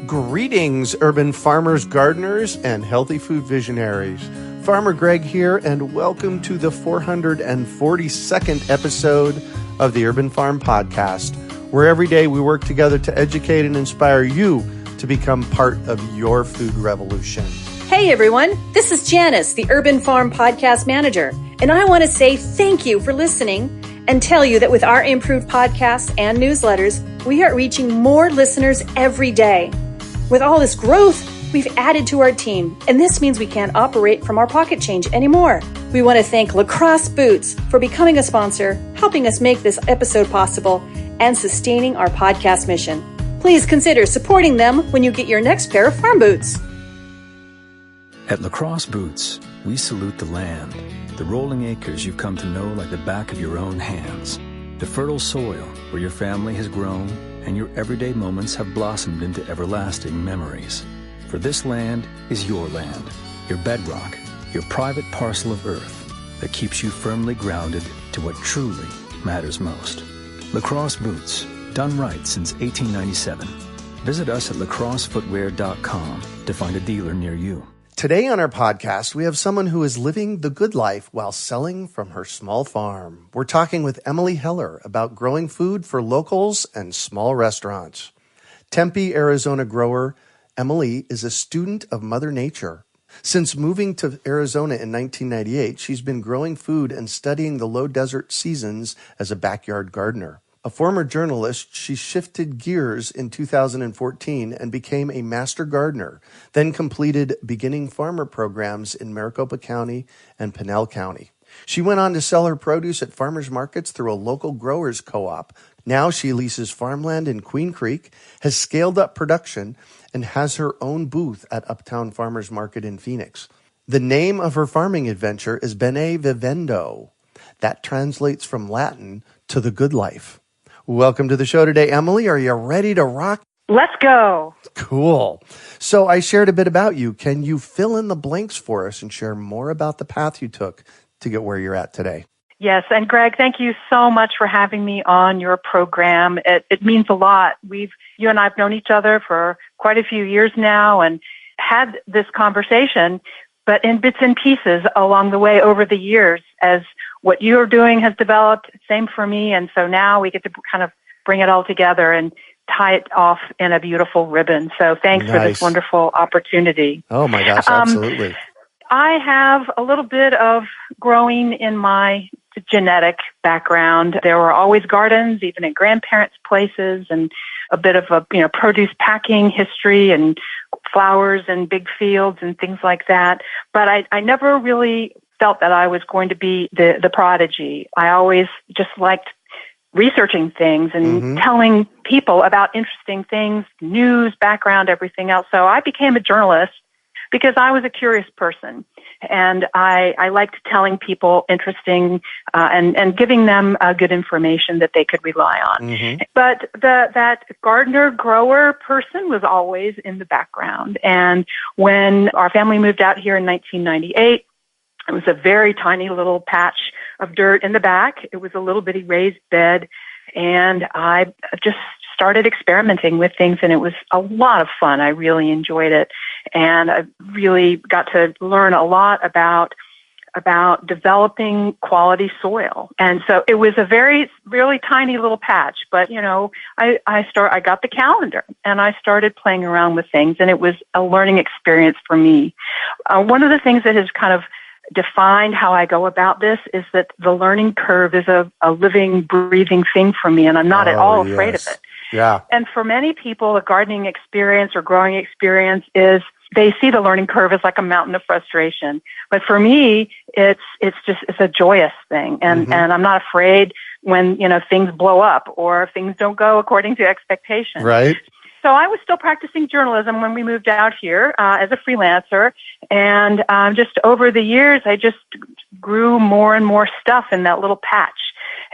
Greetings, urban farmers, gardeners, and healthy food visionaries. Farmer Greg here, and welcome to the 442nd episode of the Urban Farm Podcast, where every day we work together to educate and inspire you to become part of your food revolution. Hey everyone, this is Janice, the Urban Farm Podcast Manager, and I want to say thank you for listening and tell you that with our improved podcasts and newsletters, we are reaching more listeners every day. With all this growth, we've added to our team, and this means we can't operate from our pocket change anymore. We want to thank Lacrosse Boots for becoming a sponsor, helping us make this episode possible, and sustaining our podcast mission. Please consider supporting them when you get your next pair of farm boots. At Lacrosse Boots, we salute the land, the rolling acres you've come to know like the back of your own hands, the fertile soil where your family has grown and your everyday moments have blossomed into everlasting memories. For this land is your land, your bedrock, your private parcel of earth that keeps you firmly grounded to what truly matters most. Lacrosse Boots, done right since 1897. Visit us at lacrossefootwear.com to find a dealer near you. Today on our podcast, we have someone who is living the good life while selling from her small farm. We're talking with Emily Heller about growing food for locals and small restaurants. Tempe, Arizona grower, Emily is a student of Mother Nature. Since moving to Arizona in 1998, she's been growing food and studying the low desert seasons as a backyard gardener. A former journalist, she shifted gears in 2014 and became a master gardener, then completed beginning farmer programs in Maricopa County and Pinal County. She went on to sell her produce at farmers markets through a local growers co-op. Now she leases farmland in Queen Creek, has scaled up production, and has her own booth at Uptown Farmers Market in Phoenix. The name of her farming adventure is Bene Vivendo. That translates from Latin to the good life. Welcome to the show today, Emily. Are you ready to rock? Let's go. Cool. So I shared a bit about you. Can you fill in the blanks for us and share more about the path you took to get where you're at today? Yes, and Greg, thank you so much for having me on your program. It means a lot. You and I have known each other for quite a few years now and had this conversation, but in bits and pieces along the way over the years as what you're doing has developed, same for me, and so now we get to kind of bring it all together and tie it off in a beautiful ribbon. So thanks for this wonderful opportunity. Oh my gosh, absolutely. I have a little bit of growing in my genetic background. There were always gardens, even at grandparents' places, and a bit of a produce packing history and flowers and big fields and things like that. But I never really felt that I was going to be the prodigy. I always just liked researching things and telling people about interesting things, news, background, everything else. So I became a journalist because I was a curious person. And I liked telling people interesting and giving them good information that they could rely on. But that gardener-grower person was always in the background. And when our family moved out here in 1998, it was a very tiny little patch of dirt in the back. It was a little bitty raised bed. And I just started experimenting with things, and it was a lot of fun. I really enjoyed it. And I really got to learn a lot about developing quality soil. And so it was a really tiny little patch, but I got the calendar and I started playing around with things, and it was a learning experience for me. One of the things that has kind of defined how I go about this is that the learning curve is a living, breathing thing for me, and I'm not at all afraid of it. Yeah. And for many people, a gardening experience or growing experience is they see the learning curve as like a mountain of frustration. But for me, it's a joyous thing. And I'm not afraid when, things blow up or things don't go according to expectation. Right. So I was still practicing journalism when we moved out here as a freelancer. And just over the years, I just grew more and more stuff in that little patch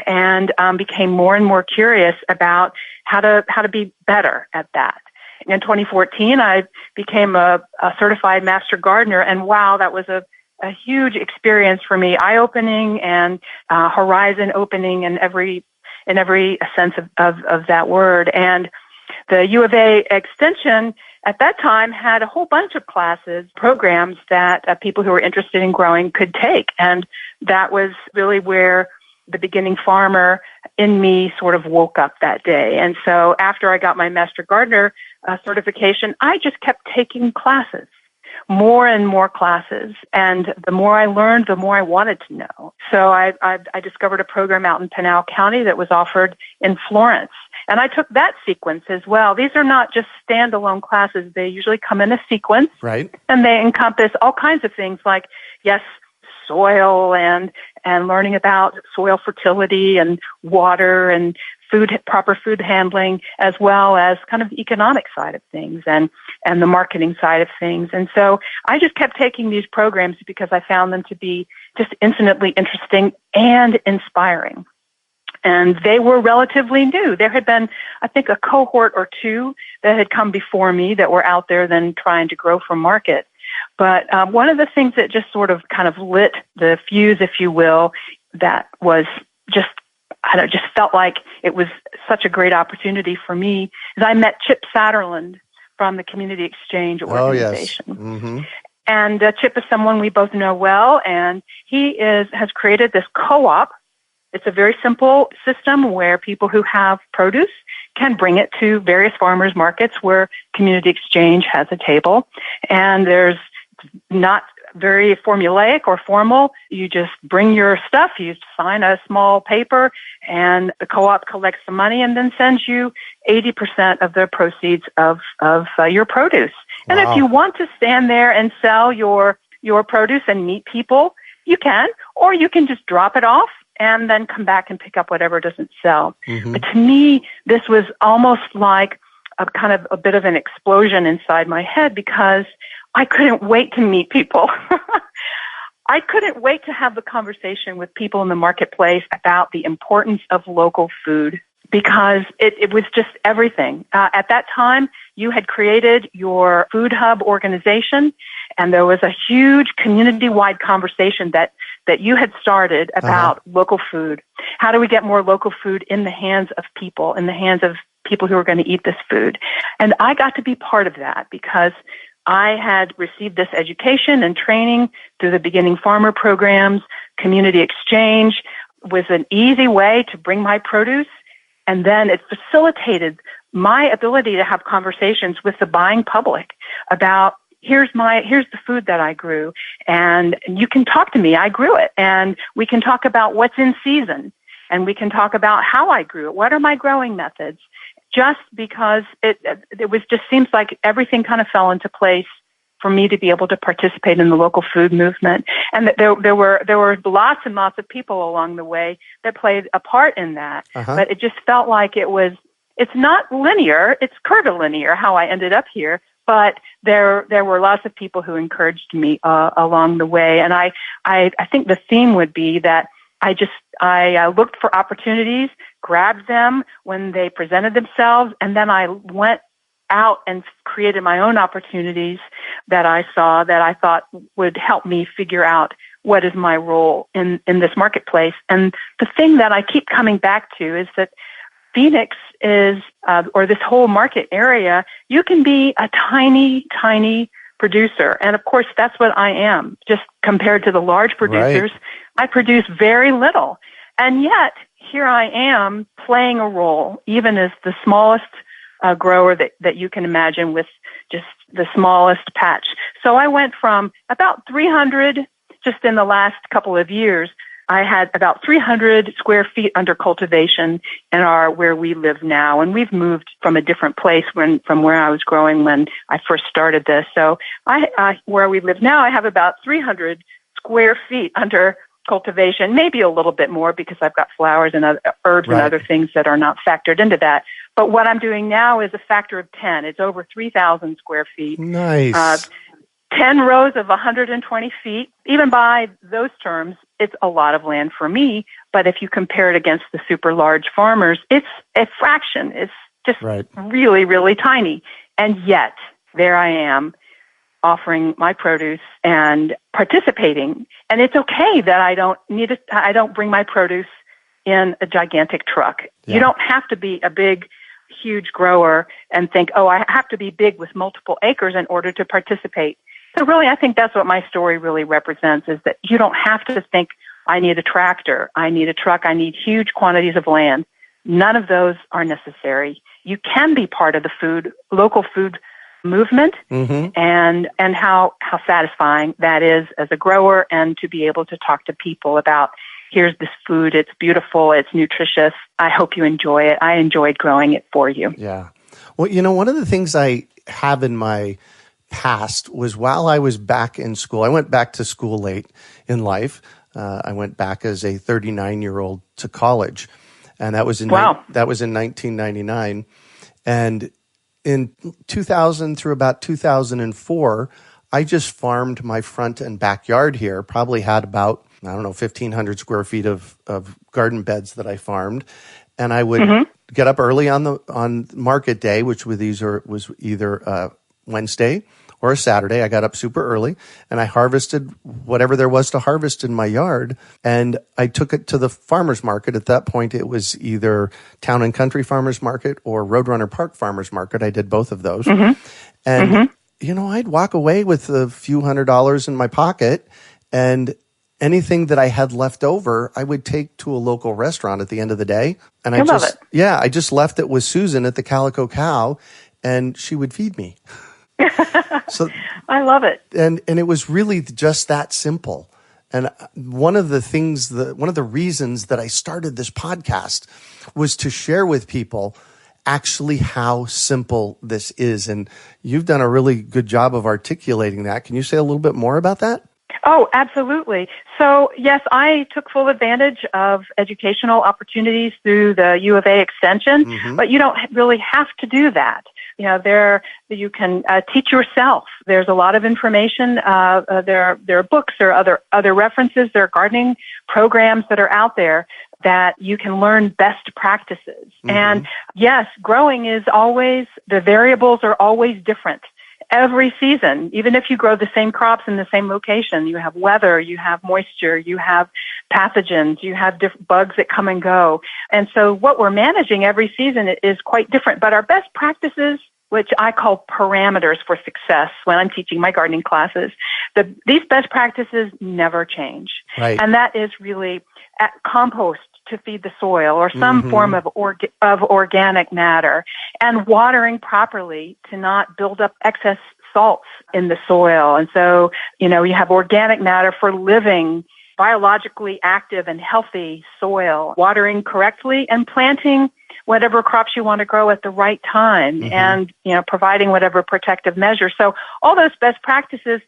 and became more and more curious about how to be better at that. In 2014, I became a certified master gardener, and wow, that was a huge experience for me, eye-opening and horizon opening in every sense of that word. And the U of A extension at that time had a whole bunch of classes, programs that people who were interested in growing could take. And that was really where the beginning farmer in me sort of woke up that day. And so after I got my Master Gardener certification, I just kept taking classes, more and more classes. And the more I learned, the more I wanted to know. So I discovered a program out in Pinal County that was offered in Florence. And I took that sequence as well. These are not just standalone classes. They usually come in a sequence. Right. And they encompass all kinds of things like, yes, soil and learning about soil fertility and water and proper food handling, as well as kind of the economic side of things and the marketing side of things. And so I just kept taking these programs because I found them to be just infinitely interesting and inspiring. And they were relatively new. There had been, I think, a cohort or two that had come before me that were out there then trying to grow for market. But one of the things that just sort of kind of lit the fuse, if you will, that was just, just felt like it was such a great opportunity for me, is I met Chip Satterland from the Community Exchange organization. Oh, yes. Mm-hmm. And Chip is someone we both know well, and he has created this co-op. It's a very simple system where people who have produce can bring it to various farmers markets where Community Exchange has a table. And there's not very formulaic or formal. You just bring your stuff, you sign a small paper, and the co-op collects the money and then sends you 80% of the proceeds of your produce. And Wow. if you want to stand there and sell your produce and meet people, you can, or you can just drop it off and then come back and pick up whatever doesn't sell. Mm-hmm. But to me, this was almost like a kind of a bit of an explosion inside my head because I couldn't wait to meet people. I couldn't wait to have the conversation with people in the marketplace about the importance of local food because it was just everything. At that time, you had created your food hub organization, and there was a huge community-wide conversation that you had started about local food. How do we get more local food in the hands of people, in the hands of people who are going to eat this food? And I got to be part of that because I had received this education and training through the beginning farmer programs. Community Exchange was an easy way to bring my produce, and then it facilitated my ability to have conversations with the buying public about here's the food that I grew, and you can talk to me. I grew it, and we can talk about what's in season, and we can talk about how I grew it. What are my growing methods? Just because it was just seems like everything kind of fell into place for me to be able to participate in the local food movement, and that there were lots and lots of people along the way that played a part in that. But it just felt like it's not linear; it's curvilinear how I ended up here. But there were lots of people who encouraged me along the way, and I think the theme would be that I looked for opportunities, grabbed them when they presented themselves, and then I went out and created my own opportunities that I saw that I thought would help me figure out what is my role in this marketplace. And the thing that I keep coming back to is that Phoenix is, or this whole market area, you can be a tiny, tiny producer. And of course, that's what I am. Just compared to the large producers, right. I produce very little. And yet, here I am playing a role, even as the smallest grower that you can imagine with just the smallest patch. So I went from about 300, just in the last couple of years, I had about 300 square feet under cultivation in where we live now. And we've moved from a different place from where I was growing when I first started this. So where we live now, I have about 300 square feet under cultivation, maybe a little bit more because I've got flowers and other herbs right. and other things that are not factored into that. But what I'm doing now is a factor of 10. It's over 3,000 square feet. Nice. 10 rows of 120 feet. Even by those terms, it's a lot of land for me. But if you compare it against the super large farmers, it's a fraction. It's just right. really, really tiny. And yet, there I am offering my produce and participating. And it's okay that I don't bring my produce in a gigantic truck. Yeah. You don't have to be a big, huge grower and think, oh, I have to be big with multiple acres in order to participate. So really, I think that's what my story really represents, is that you don't have to think, I need a tractor, I need a truck, I need huge quantities of land. None of those are necessary. You can be part of the local food movement, and how satisfying that is as a grower, and to be able to talk to people about, here's this food, it's beautiful, it's nutritious, I hope you enjoy it. I enjoyed growing it for you. Yeah. Well, one of the things I have in my past was while I was back in school, I went back to school late in life. I went back as a 39-year-old to college, and that was in 1999. And in 2000 through about 2004, I just farmed my front and backyard here. Probably had about, 1,500 square feet of garden beds that I farmed. And I would get up early on market day, which was either Wednesday or a Saturday. I got up super early and I harvested whatever there was to harvest in my yard. And I took it to the farmer's market. At that point, it was either Town and Country Farmer's Market or Roadrunner Park Farmer's Market. I did both of those. And, I'd walk away with a few $100s in my pocket, and anything that I had left over, I would take to a local restaurant at the end of the day. And I just left it with Susan at the Calico Cow, and she would feed me. So I love it. And it was really just that simple. And one of the reasons that I started this podcast was to share with people actually how simple this is. And you've done a really good job of articulating that. Can you say a little bit more about that? Oh, absolutely. So, yes, I took full advantage of educational opportunities through the U of A extension, but you don't really have to do that. You can teach yourself. There's a lot of information. There are books, there are other references, there are gardening programs that are out there that you can learn best practices. And yes, growing is always, the variables are always different. Every season, even if you grow the same crops in the same location, you have weather, you have moisture, you have pathogens, you have different bugs that come and go. And so what we're managing every season is quite different. But our best practices, which I call parameters for success when I'm teaching my gardening classes, these best practices never change. Right. And that is really compost to feed the soil, or some form of organic matter, and watering properly to not build up excess salts in the soil. And so, you have organic matter for living, biologically active and healthy soil, watering correctly, and planting whatever crops you want to grow at the right time, and, providing whatever protective measures. So all those best practices,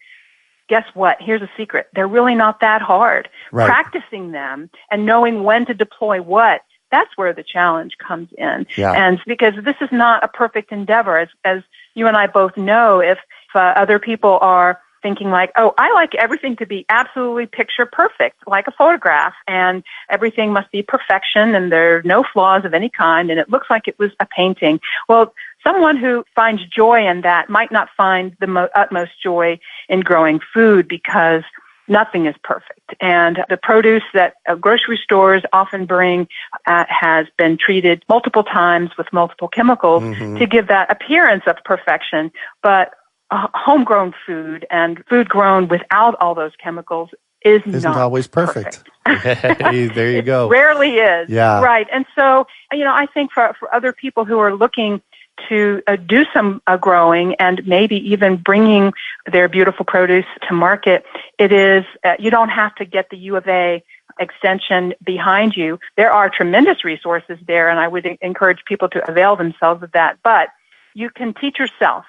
guess what? Here's a secret. They're really not that hard. Right. Practicing them and knowing when to deploy what, that's where the challenge comes in. Yeah. And because this is not a perfect endeavor, as you and I both know, if other people are thinking like, oh, I like everything to be absolutely picture perfect, like a photograph, and everything must be perfection, and there are no flaws of any kind, and it looks like it was a painting. Well, someone who finds joy in that might not find the utmost joy in growing food, because nothing is perfect. And the produce that grocery stores often bring has been treated multiple times with multiple chemicals to give that appearance of perfection. But homegrown food and food grown without all those chemicals isn't always perfect. Hey, there you go. It rarely is. Yeah. Right. And so, I think for other people who are looking to do some growing and maybe even bringing their beautiful produce to market, it is, you don't have to get the U of A extension behind you. There are tremendous resources there, and I would encourage people to avail themselves of that. But you can teach yourself.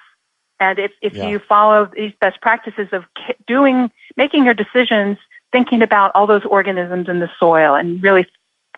And if you follow these best practices of making your decisions, thinking about all those organisms in the soil, and really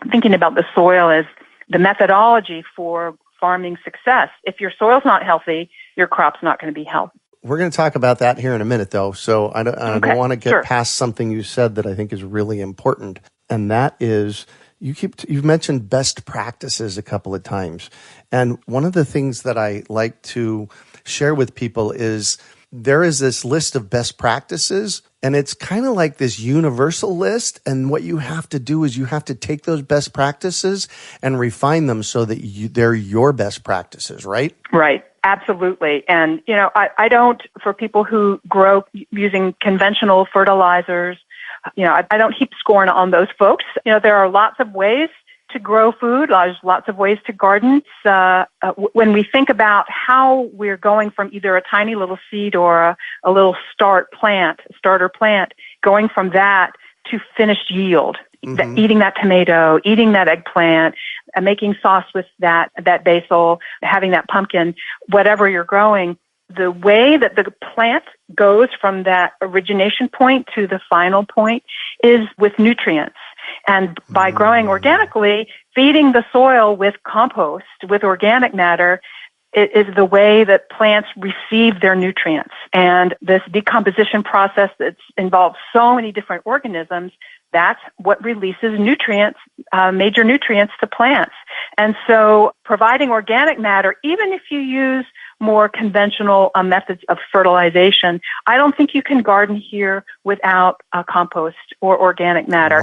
thinking about the soil as the methodology for farming success. If your soil's not healthy, your crop's not going to be healthy. We're going to talk about that here in a minute, though. So I don't want to get past something you said that I think is really important, and that is you've mentioned best practices a couple of times, and one of the things that I like to share with people is there is this list of best practices, And it's kind of like this universal list. And what you have to do is you have to take those best practices and refine them so that they're your best practices, right? Right. Absolutely. And, I don't, for people who grow using conventional fertilizers, I don't heap scorn on those folks. There are lots of ways to grow food. There's lots of ways to garden. When we think about how we're going from either a tiny little seed or a little starter plant, going from that to finished yield, eating that tomato, eating that eggplant, making sauce with that basil, having that pumpkin, whatever you're growing, the way that the plant goes from that origination point to the final point is with nutrients. And by growing organically, feeding the soil with compost, with organic matter, it is the way that plants receive their nutrients. And this decomposition process that involves so many different organisms, that's what releases nutrients, major nutrients to plants. And so providing organic matter, even if you use more conventional methods of fertilization, I don't think you can garden here without compost or organic matter.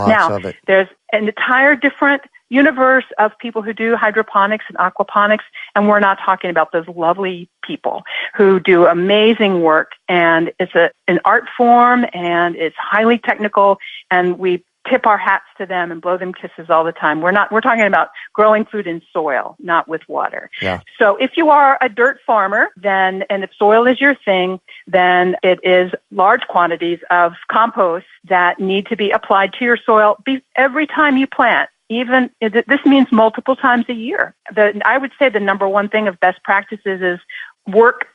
There's an entire different universe of people who do hydroponics and aquaponics, and we're not talking about those lovely people who do amazing work, and it's an art form, and it's highly technical, and we tip our hats to them and blow them kisses all the time. We're talking about growing food in soil, not with water. Yeah. So if you are a dirt farmer, and if soil is your thing, then it is large quantities of compost that need to be applied to your soil every time you plant. This means multiple times a year. I would say the number one thing of best practices is work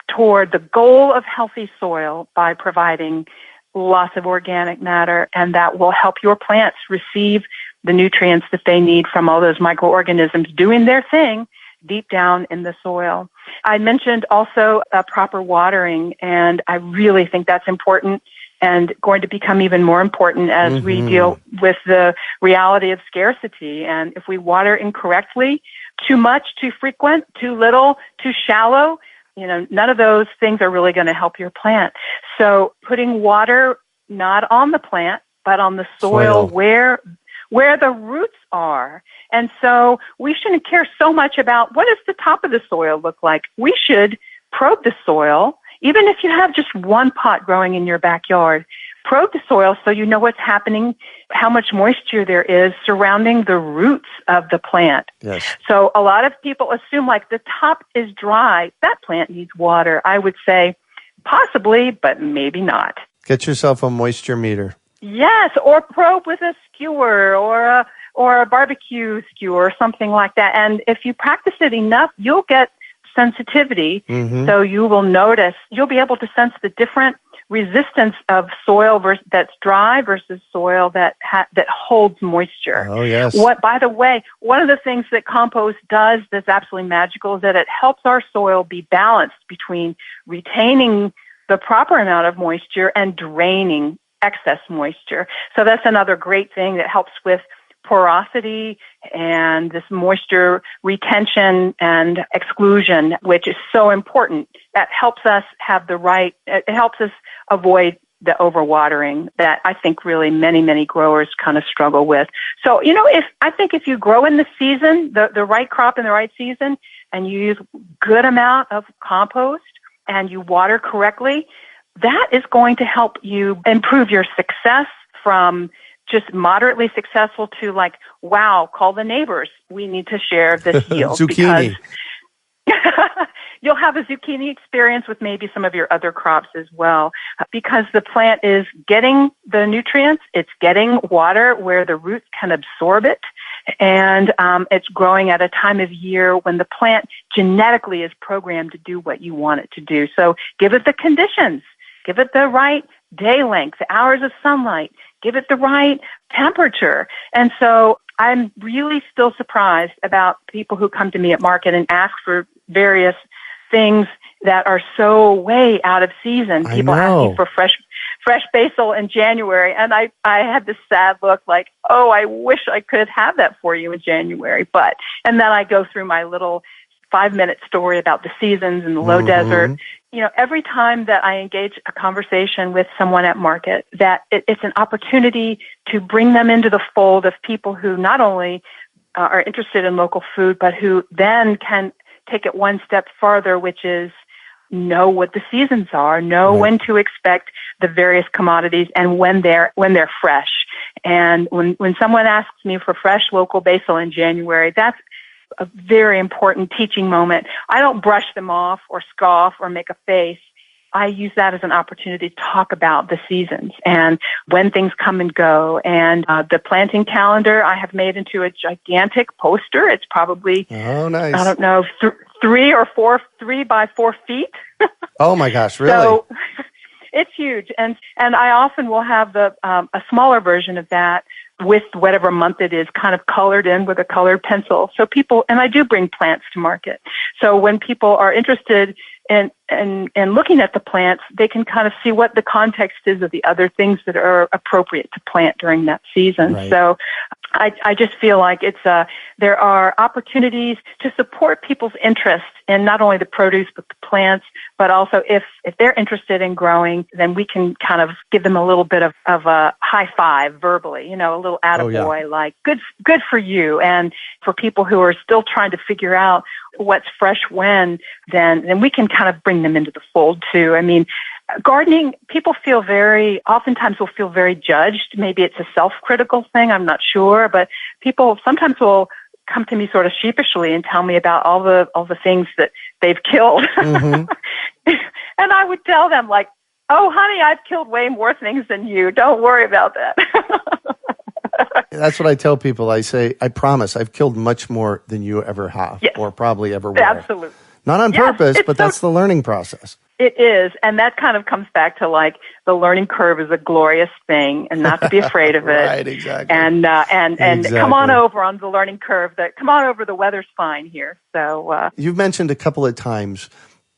toward the goal of healthy soil by providing lots of organic matter, and that will help your plants receive the nutrients that they need from all those microorganisms doing their thing deep down in the soil. I mentioned also proper watering, and I really think that's important and going to become even more important as we deal with the reality of scarcity. And if we water incorrectly, too much, too frequent, too little, too shallow, none of those things are really going to help your plant. So putting water not on the plant, but on the soil where the roots are. And so we shouldn't care so much about what does the top of the soil look like. We should probe the soil, even if you have just one pot growing in your backyard. Probe the soil so you know what's happening, how much moisture there is surrounding the roots of the plant. Yes. So a lot of people assume like the top is dry. That plant needs water. I would say possibly, but maybe not. Get yourself a moisture meter. Yes, or probe with a skewer or a barbecue skewer or something like that. And if you practice it enough, you'll get sensitivity. So you will notice, you'll be able to sense the different resistance of soil that's dry versus soil that holds moisture. Oh, yes. By the way, one of the things that compost does that's absolutely magical is that it helps our soil be balanced between retaining the proper amount of moisture and draining excess moisture. So that's another great thing that helps with porosity and this moisture retention and exclusion, which is so important. That helps us it helps us avoid the overwatering that I think really many, many growers kind of struggle with. So, if you grow in the season, the right crop in the right season, and you use good amount of compost and you water correctly, that is going to help you improve your success from just moderately successful to like, wow, call the neighbors. We need to share this yield. Zucchini. You'll have a zucchini experience with maybe some of your other crops as well, because the plant is getting the nutrients, it's getting water where the roots can absorb it, and it's growing at a time of year when the plant genetically is programmed to do what you want it to do. So give it the conditions, give it the right day length, the hours of sunlight, give it the right temperature. And so I'm really still surprised about people who come to me at market and ask for various things that are so way out of season. People asking for fresh basil in January. And I had this sad look like, oh, I wish I could have that for you in January. And then I go through my little 5-minute story about the seasons in the low desert. Every time that I engage a conversation with someone at market, that it's an opportunity to bring them into the fold of people who not only are interested in local food, but who then can take it one step farther, which is know what the seasons are, know when to expect the various commodities and when they're fresh. And when someone asks me for fresh local basil in January, that's a very important teaching moment. I don't brush them off or scoff or make a face. I use that as an opportunity to talk about the seasons and when things come and go. And the planting calendar I have made into a gigantic poster. It's probably, nice. I don't know, 3 by 4 feet. Oh my gosh, really? So it's huge. And I often will have a smaller version of that with whatever month it is, kind of colored in with a colored pencil. So and I do bring plants to market. So when people are interested in looking at the plants, they can kind of see what the context is of the other things that are appropriate to plant during that season. Right. So I just feel like there are opportunities to support people's interest in not only the produce but the plants, but also if they're interested in growing, then we can kind of give them a little bit of a high five verbally, a little attaboy, like good for you. And for people who are still trying to figure out what's fresh when, then we can kind of bring them into the fold too. I mean, gardening, people oftentimes will feel very judged. Maybe it's a self-critical thing, I'm not sure, but people sometimes will come to me sort of sheepishly and tell me about all the things that they've killed. And I would tell them like, oh honey, I've killed way more things than you. Don't worry about that. That's what I tell people. I say, I promise I've killed much more than you ever have, or probably ever will. Absolutely. Not on purpose, but that's the learning process. It is, and that kind of comes back to like the learning curve is a glorious thing, and not to be afraid of it. Right, exactly. And come on over on the learning curve. Come on over. The weather's fine here. So you've mentioned a couple of times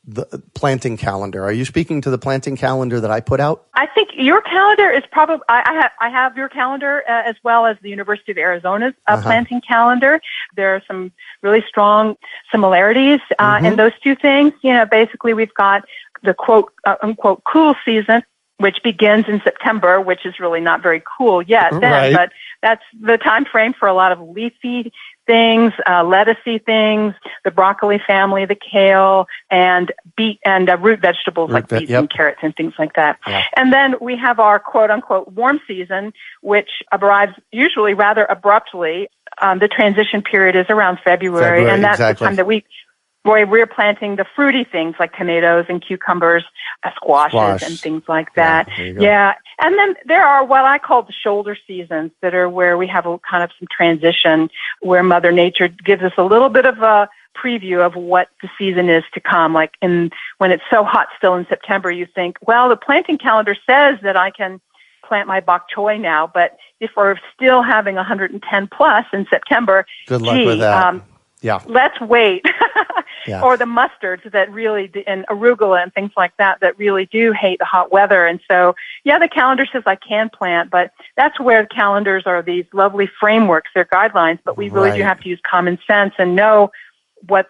the planting calendar. Are you speaking to the planting calendar that I put out? I think your calendar is probably. I have your calendar as well as the University of Arizona's planting calendar. There are some really strong similarities in those two things. Basically we've got the quote unquote cool season, which begins in September, which is really not very cool yet then, but that's the time frame for a lot of leafy things, lettucey things, the broccoli family, the kale, and beet and root vegetables like beets and carrots and things like that. Yeah. And then we have our quote-unquote warm season, which arrives usually rather abruptly. The transition period is around February and that's the time that we're planting the fruity things like tomatoes and cucumbers, squashes and things like that. Yeah. And then there are what I call the shoulder seasons that are where we have a kind of some transition where Mother Nature gives us a little bit of a preview of what the season is to come. Like when it's so hot still in September, you think, well, the planting calendar says that I can plant my bok choy now, but if we're still having 110 plus in September, good luck with that. Let's wait. Or the mustards that really, and arugula and things like that really do hate the hot weather. And so, the calendar says I can plant, but that's where calendars are these lovely frameworks, they're guidelines, but we really do have to use common sense and know what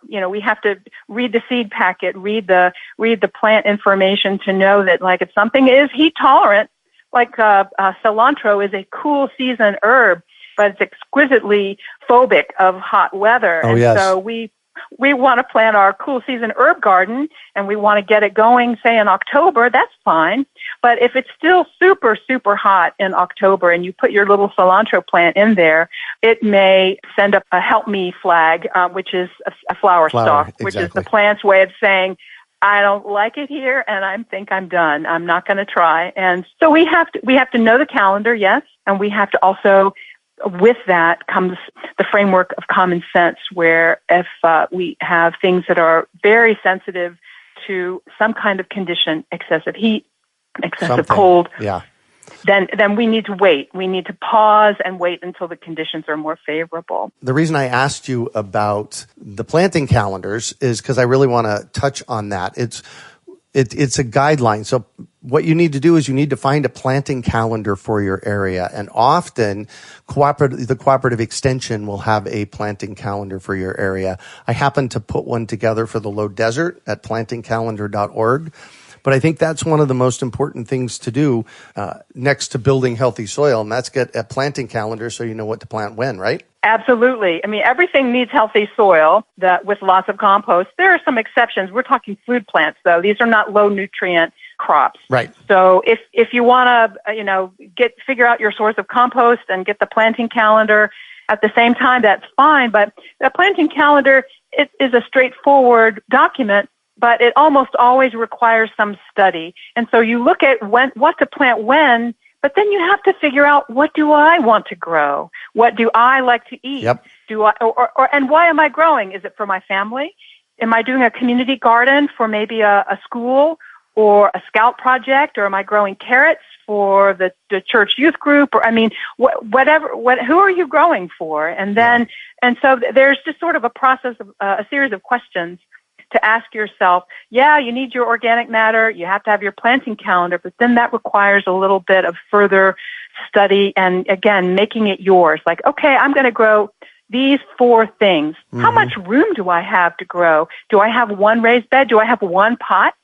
we have to read the seed packet, read the plant information to know that like if something is heat tolerant, like cilantro is a cool season herb, but it's exquisitely phobic of hot weather. So we want to plant our cool season herb garden and we want to get it going, say in October, that's fine. But if it's still super, super hot in October and you put your little cilantro plant in there, it may send up a help me flag, which is a flower stalk, which is the plant's way of saying, I don't like it here and I think I'm done. I'm not going to try. And so we have to know the calendar, yes, and we have to also with that comes the framework of common sense, where if we have things that are very sensitive to some kind of condition, excessive heat, excessive cold, then we need to wait. We need to pause and wait until the conditions are more favorable. The reason I asked you about the planting calendars is because I really want to touch on that. It's a guideline. So what you need to do is you need to find a planting calendar for your area. And often the cooperative extension will have a planting calendar for your area. I happen to put one together for the low desert at plantingcalendar.org. But I think that's one of the most important things to do next to building healthy soil, and that's get a planting calendar so you know what to plant when, right? Absolutely. I mean, everything needs healthy soil with lots of compost. There are some exceptions. We're talking food plants, though. These are not low nutrient crops. Right. So if you want to, figure out your source of compost and get the planting calendar at the same time, that's fine. But the planting calendar is a straightforward document, but it almost always requires some study. And so you look at what to plant when, but then you have to figure out, what do I want to grow? What do I like to eat? Yep. And why am I growing? Is it for my family? Am I doing a community garden for maybe a school or a scout project? Or am I growing carrots for the church youth group? Or, I mean, who are you growing for? And then, and so there's just sort of a process of a series of questions to ask yourself. Yeah, you need your organic matter. You have to have your planting calendar, but then that requires a little bit of further study and, again, making it yours. Like, okay, I'm going to grow these 4 things. Mm-hmm. How much room do I have to grow? Do I have one raised bed? Do I have one pot?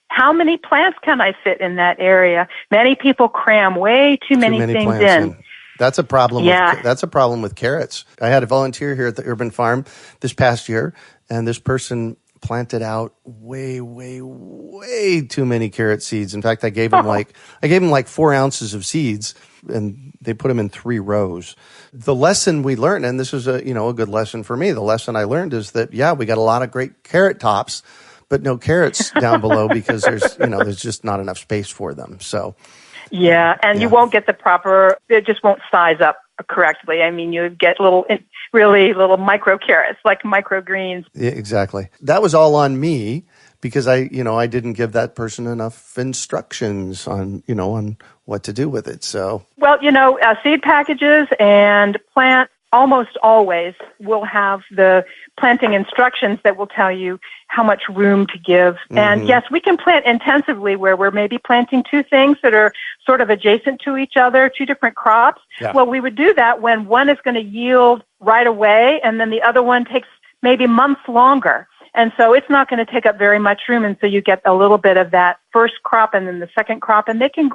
How many plants can I fit in that area? Many people cram way too many things in. That's a problem. Yeah. That's a problem with carrots. I had a volunteer here at the urban farm this past year, and this person planted out way too many carrot seeds. In fact, I gave him like 4 ounces of seeds, and they put them in 3 rows. The lesson we learned, and this is a good lesson for me. The lesson I learned is that, we got a lot of great carrot tops, but no carrots down below because there's just not enough space for them. So, you won't get it just won't size up correctly. I mean, you get really little micro carrots, like microgreens. Yeah, exactly. That was all on me because I didn't give that person enough instructions on what to do with it. So, seed packages and plants almost always will have the planting instructions that will tell you how much room to give. Mm-hmm. And yes, we can plant intensively where we're maybe planting 2 things that are sort of adjacent to each other, 2 different crops. Yeah. Well, we would do that when one is going to yield right away and then the other one takes maybe months longer. And so it's not going to take up very much room. And so you get a little bit of that first crop and then the second crop, and they can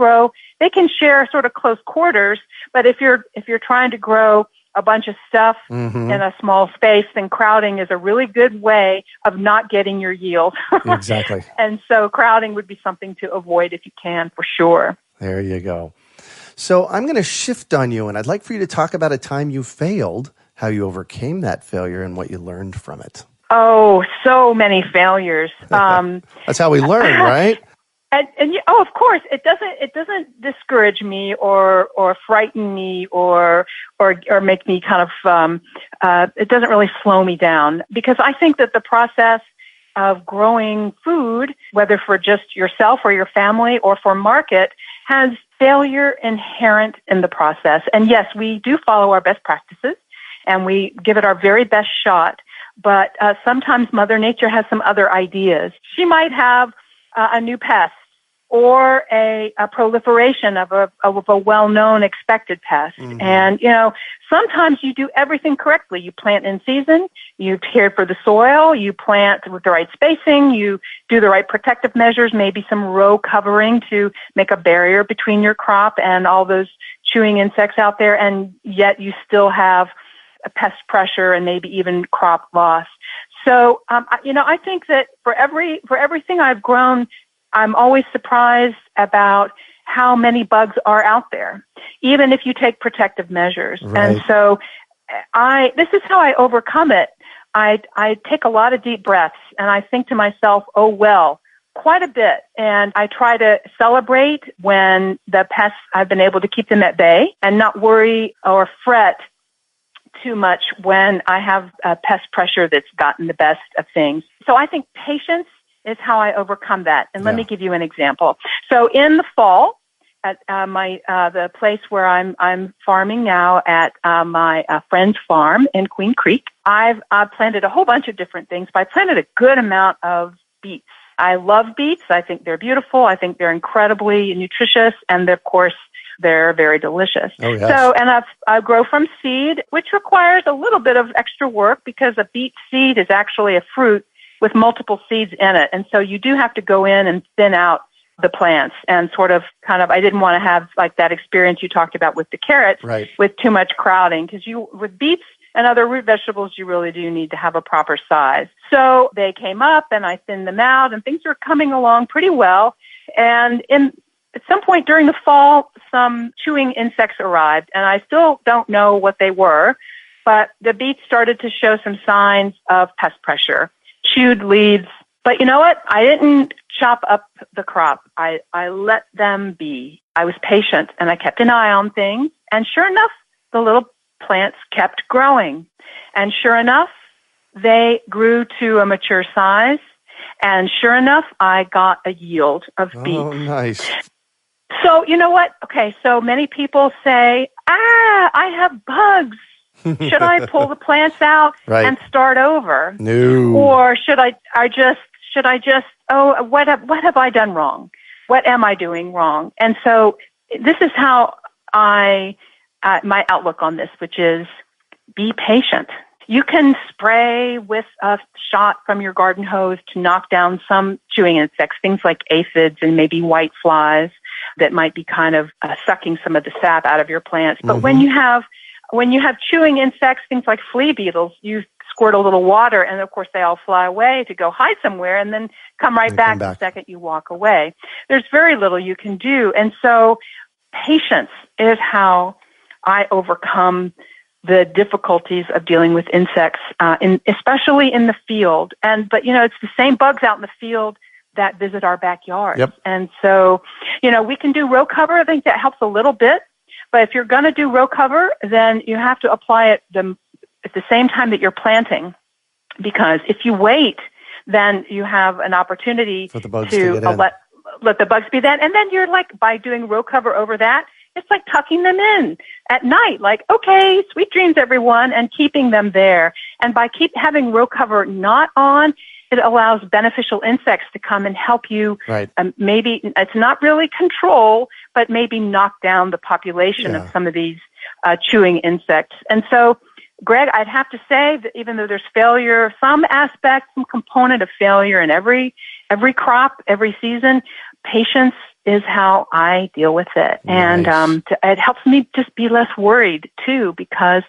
share sort of close quarters. But if you're trying to grow a bunch of stuff in a small space, then crowding is a really good way of not getting your yield. Exactly. And so crowding would be something to avoid if you can, for sure. There you go. So I'm going to shift on you, and I'd like for you to talk about a time you failed, how you overcame that failure, and what you learned from it. Oh, so many failures. That's how we learn, right? And of course, it doesn't discourage me or frighten me or make me kind of it doesn't really slow me down, because I think that the process of growing food, whether for just yourself or your family or for market, has failure inherent in the process. And yes, we do follow our best practices and we give it our very best shot. But sometimes Mother Nature has some other ideas. She might have a new pest, or a proliferation of a well-known expected pest. Mm-hmm. And, sometimes you do everything correctly. You plant in season, you care for the soil, you plant with the right spacing, you do the right protective measures, maybe some row covering to make a barrier between your crop and all those chewing insects out there, and yet you still have a pest pressure and maybe even crop loss. So, I think that for everything I've grown, I'm always surprised about how many bugs are out there, even if you take protective measures. Right. And so this is how I overcome it. I take a lot of deep breaths and I think to myself, oh, well, quite a bit. And I try to celebrate when the pests, I've been able to keep them at bay and not worry or fret too much when I have pest pressure that's gotten the best of things. So I think patience is how I overcome that. And let me give you an example. So in the fall, at the place where I'm farming now at my friend's farm in Queen Creek, I've planted a whole bunch of different things, but I planted a good amount of beets. I love beets. I think they're beautiful. I think they're incredibly nutritious. And of course, they're very delicious. Oh, yes. So, and I grow from seed, which requires a little bit of extra work because a beet seed is actually a fruit with multiple seeds in it. And so you do have to go in and thin out the plants and I didn't want to have like that experience you talked about with the carrots with too much crowding, because with beets and other root vegetables, you really do need to have a proper size. So they came up and I thinned them out and things were coming along pretty well. And at some point during the fall, some chewing insects arrived, and I still don't know what they were, but the beets started to show some signs of pest pressure, chewed leaves. But you know what? I didn't chop up the crop. I let them be. I was patient, and I kept an eye on things, and sure enough, the little plants kept growing. And sure enough, they grew to a mature size, and sure enough, I got a yield of beets. Oh, nice. So, you know what? Okay, so many people say, I have bugs. Should I pull the plants out and start over? No. Or should I just, what have I done wrong? What am I doing wrong? And so this is how my outlook on this, which is be patient. You can spray with a shot from your garden hose to knock down some chewing insects, things like aphids and maybe white flies that might be kind of sucking some of the sap out of your plants. But when you have chewing insects, things like flea beetles, you squirt a little water and of course they all fly away to go hide somewhere and then come back the second you walk away. There's very little you can do. And so patience is how I overcome the difficulties of dealing with insects, especially in the field. But it's the same bugs out in the field that visit our backyard. Yep. And so, we can do row cover. I think that helps a little bit. But if you're going to do row cover, then you have to apply it at the same time that you're planting. Because if you wait, then you have an opportunity for the bugs to let the bugs be then. And then you're like, by doing row cover over that, it's like tucking them in at night, like, okay, sweet dreams, everyone, and keeping them there. And by having row cover not on, it allows beneficial insects to come and help you. Right. Maybe it's not really control, but maybe knock down the population of some of these chewing insects. And so, Greg, I'd have to say that even though there's failure, some component of failure in every crop, every season, patience is how I deal with it. Nice. And it helps me just be less worried, too, because,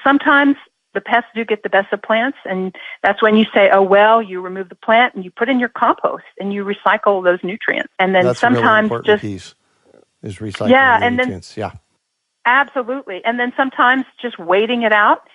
sometimes the pests do get the best of plants, and that's when you say, oh, well, you remove the plant and you put in your compost and you recycle those nutrients. And then that's sometimes a really important piece is recycling the nutrients. Absolutely. And then sometimes just waiting it out.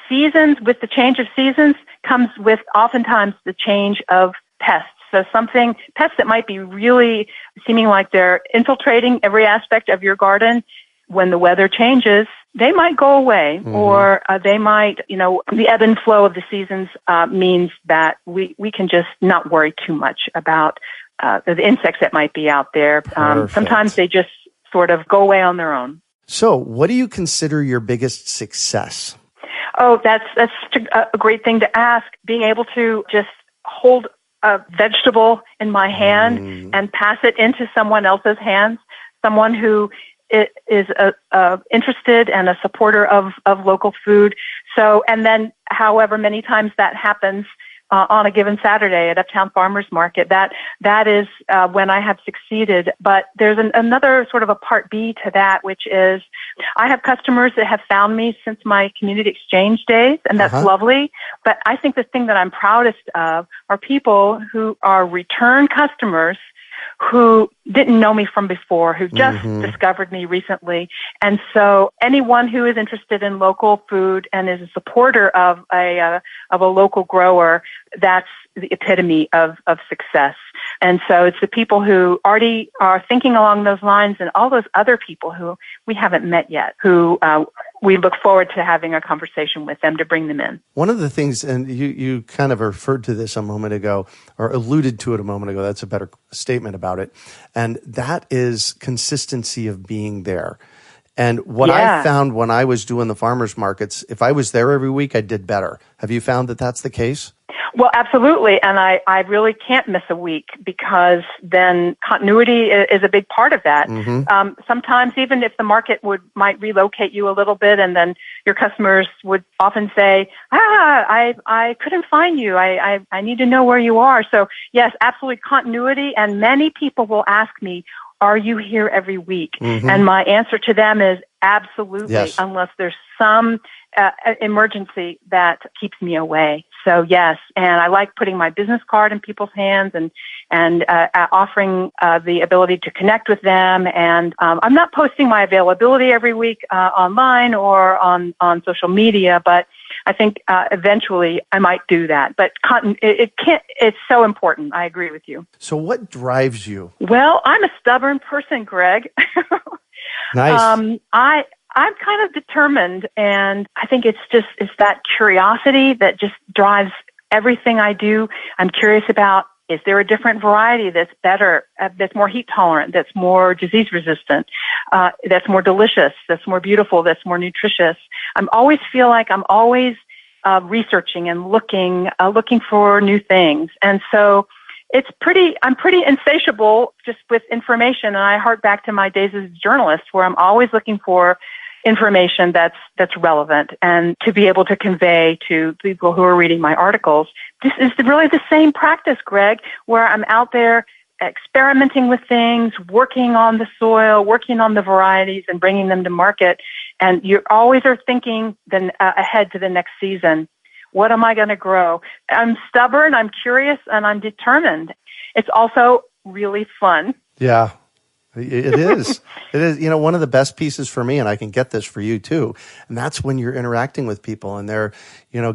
Seasons, with the change of seasons, comes with oftentimes the change of pests. So pests that might be really seeming like they're infiltrating every aspect of your garden, when the weather changes, they might go away, or they might, the ebb and flow of the seasons means that we can just not worry too much about the insects that might be out there. Sometimes they just sort of go away on their own. So what do you consider your biggest success? Oh, that's a great thing to ask. Being able to just hold a vegetable in my hand and pass it into someone else's hands, someone who is interested and a supporter of local food. So, and then however many times that happens on a given Saturday at Uptown Farmers Market, that is when I have succeeded. But there's another sort of a part B to that, which is I have customers that have found me since my community exchange days, and that's lovely. But I think the thing that I'm proudest of are people who are return customers who didn't know me from before, who just discovered me recently. And so anyone who is interested in local food and is a supporter of a local grower, that's the epitome of success. And so it's the people who already are thinking along those lines, and all those other people who we haven't met yet, who we look forward to having a conversation with them to bring them in. One of the things, and you kind of referred to this a moment ago, or alluded to it a moment ago, that's a better statement about it, and that is consistency of being there. And what I found when I was doing the farmers markets, if I was there every week, I did better. Have you found that that's the case? Well, absolutely. And I really can't miss a week because then continuity is a big part of that. Sometimes even if the market might relocate you a little bit, and then your customers would often say, I couldn't find you. I need to know where you are. So yes, absolutely continuity. And many people will ask me, are you here every week? And my answer to them is absolutely, yes. Unless there's some emergency that keeps me away. So yes, and I like putting my business card in people's hands and offering the ability to connect with them. And I'm not posting my availability every week online or on social media, but I think eventually I might do that. But it's so important. I agree with you. So what drives you? Well, I'm a stubborn person, Greg. Nice. I'm kind of determined, and I think it's that curiosity that just drives everything I do. I'm curious about, is there a different variety that's better, that's more heat tolerant, that's more disease resistant, that's more delicious, that's more beautiful, that's more nutritious? I'm always researching and looking for new things. And so I'm pretty insatiable just with information. And I hark back to my days as a journalist, where I'm always looking for information that's relevant and to be able to convey to people who are reading my articles. This is really the same practice, Greg, where I'm out there experimenting with things, working on the soil, working on the varieties and bringing them to market. And you always are thinking then ahead to the next season. What am I going to grow? I'm stubborn, I'm curious, and I'm determined. It's also really fun. Yeah. It is. It is. One of the best pieces for me, and I can get this for you too, and that's when you're interacting with people and they're,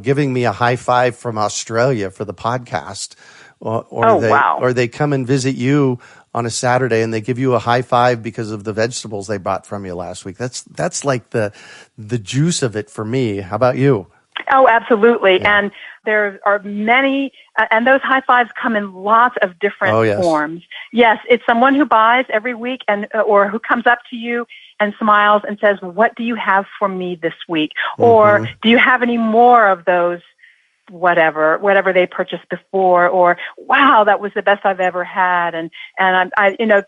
giving me a high five from Australia for the podcast, or they come and visit you on a Saturday and they give you a high five because of the vegetables they bought from you last week. That's like the juice of it for me. How about you? Oh, absolutely. Yeah. And there are many, and those high fives come in lots of different forms. Yes, it's someone who buys every week or who comes up to you and smiles and says, what do you have for me this week? Or do you have any more of those, whatever they purchased before? Or, wow, that was the best I've ever had. And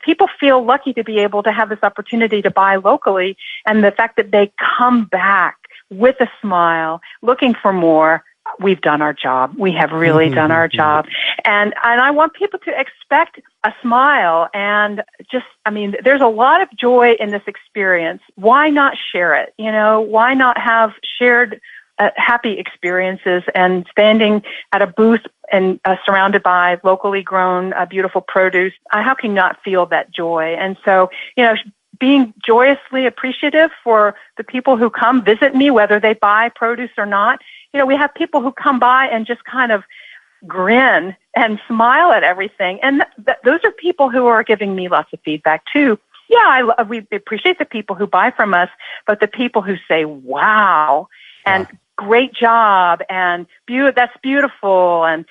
people feel lucky to be able to have this opportunity to buy locally. And the fact that they come back with a smile, looking for more, we've done our job. We have really done our job. And I want people to expect a smile and there's a lot of joy in this experience. Why not share it? Why not have shared happy experiences and standing at a booth and surrounded by locally grown, beautiful produce? How can you not feel that joy? And so, being joyously appreciative for the people who come visit me, whether they buy produce or not. We have people who come by and just kind of grin and smile at everything. And those are people who are giving me lots of feedback too. Yeah, we appreciate the people who buy from us, but the people who say, wow, and great job, and that's beautiful, and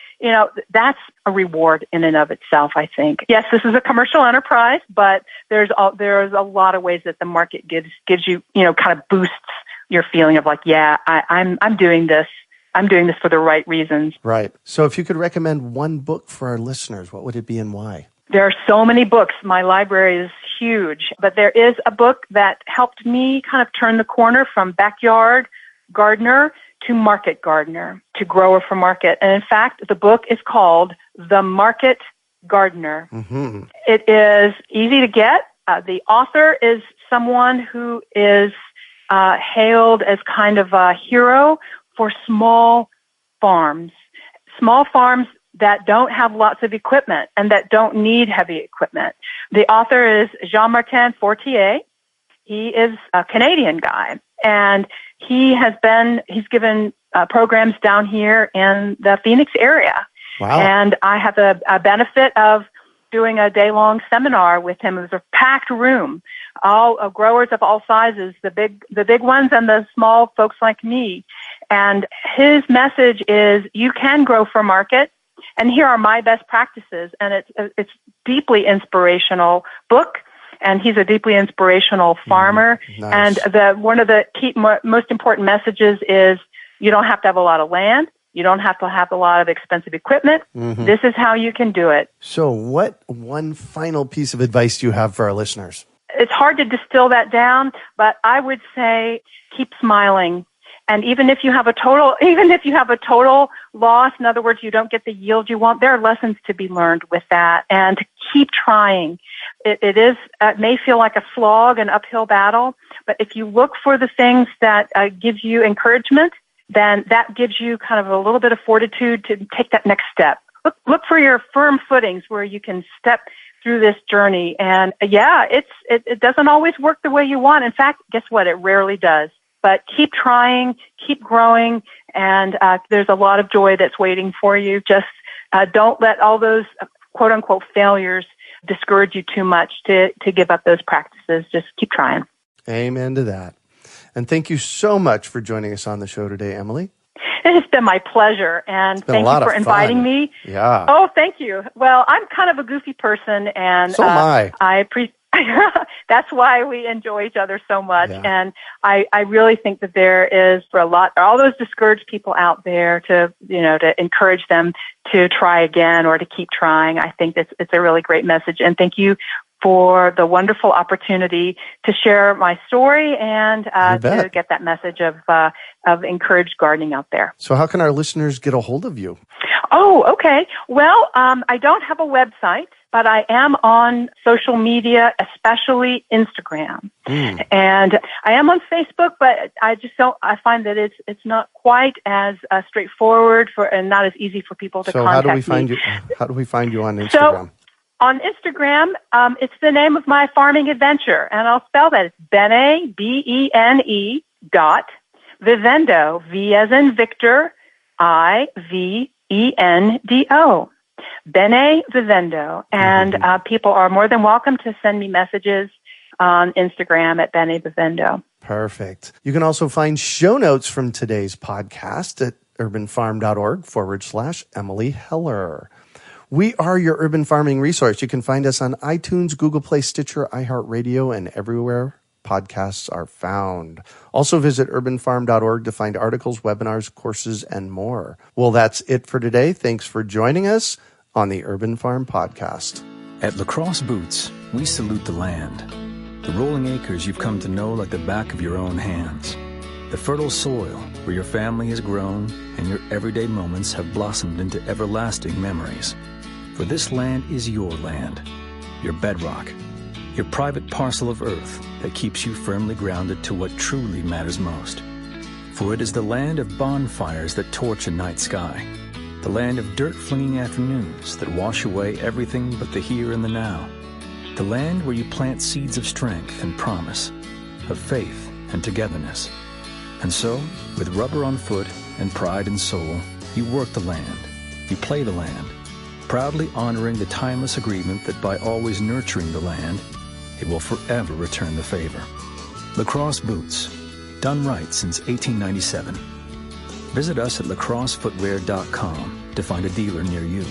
that's a reward in and of itself, I think. Yes, this is a commercial enterprise, but there's a lot of ways that the market gives you, kind of boosts your feeling of like, yeah, I'm doing this. I'm doing this for the right reasons. Right. So if you could recommend one book for our listeners, what would it be and why? There are so many books. My library is huge, but there is a book that helped me kind of turn the corner from backyard gardener to market gardener, to grower for market. And in fact, the book is called The Market Gardener. It is easy to get. The author is someone who is hailed as kind of a hero for small farms that don't have lots of equipment and that don't need heavy equipment. The author is Jean-Martin Fortier. He is a Canadian guy, and he's given programs down here in the Phoenix area. Wow. And I have a benefit of doing a day-long seminar with him. It was a packed room, all growers of all sizes, the big ones and the small folks like me. And his message is, you can grow for market, and here are my best practices. And it's deeply inspirational book. And he's a deeply inspirational farmer. Nice. And one of the key, most important messages is, you don't have to have a lot of land. You don't have to have a lot of expensive equipment. Mm-hmm. This is how you can do it. So what one final piece of advice do you have for our listeners? It's hard to distill that down, but I would say keep smiling. And even if you have a total loss, in other words, you don't get the yield you want, there are lessons to be learned with that. And to keep trying. It may feel like a slog, an uphill battle, but if you look for the things that give you encouragement, then that gives you kind of a little bit of fortitude to take that next step. Look for your firm footings where you can step through this journey. And it doesn't always work the way you want. In fact, guess what? It rarely does. But keep trying, keep growing, and there's a lot of joy that's waiting for you. Just don't let all those quote-unquote failures discourage you too much to give up those practices. Just keep trying. Amen to that. And thank you so much for joining us on the show today, Emily. It has been my pleasure, and thank you for inviting me. Yeah. Oh, thank you. Well, I'm kind of a goofy person, and so am I appreciate. That's why we enjoy each other so much. Yeah. And I really think that there is for all those discouraged people out there to encourage them to try again or to keep trying. I think it's a really great message. And thank you for the wonderful opportunity to share my story and to get that message of encouraged gardening out there. So how can our listeners get a hold of you? Oh, okay. Well, I don't have a website, but I am on social media, especially Instagram. And I am on Facebook, but I find that it's not quite as straightforward and not as easy for people to contact me. How do we find you on Instagram? So, on Instagram, it's the name of my farming adventure, and I'll spell that. It's Bene, B-E-N-E, Vivendo, V as in Victor, I-V-E-N-D-O. Bene Vivendo. And people are more than welcome to send me messages on Instagram at Bene Vivendo. Perfect. You can also find show notes from today's podcast at urbanfarm.org/Emily Heller. We are your urban farming resource. You can find us on iTunes, Google Play, Stitcher, iHeartRadio, and everywhere podcasts are found. Also visit urbanfarm.org to find articles, webinars, courses, and more. Well, that's it for today. Thanks for joining us on the Urban Farm Podcast. At Lacrosse Boots, we salute the land. The rolling acres you've come to know like the back of your own hands. The fertile soil where your family has grown and your everyday moments have blossomed into everlasting memories. For this land is your land, your bedrock, your private parcel of earth that keeps you firmly grounded to what truly matters most. For it is the land of bonfires that torch a night sky, the land of dirt-flinging afternoons that wash away everything but the here and the now, the land where you plant seeds of strength and promise, of faith and togetherness. And so, with rubber on foot and pride in soul, you work the land, you play the land, proudly honoring the timeless agreement that by always nurturing the land, it will forever return the favor. Lacrosse Boots, done right since 1897. Visit us at lacrossefootwear.com to find a dealer near you.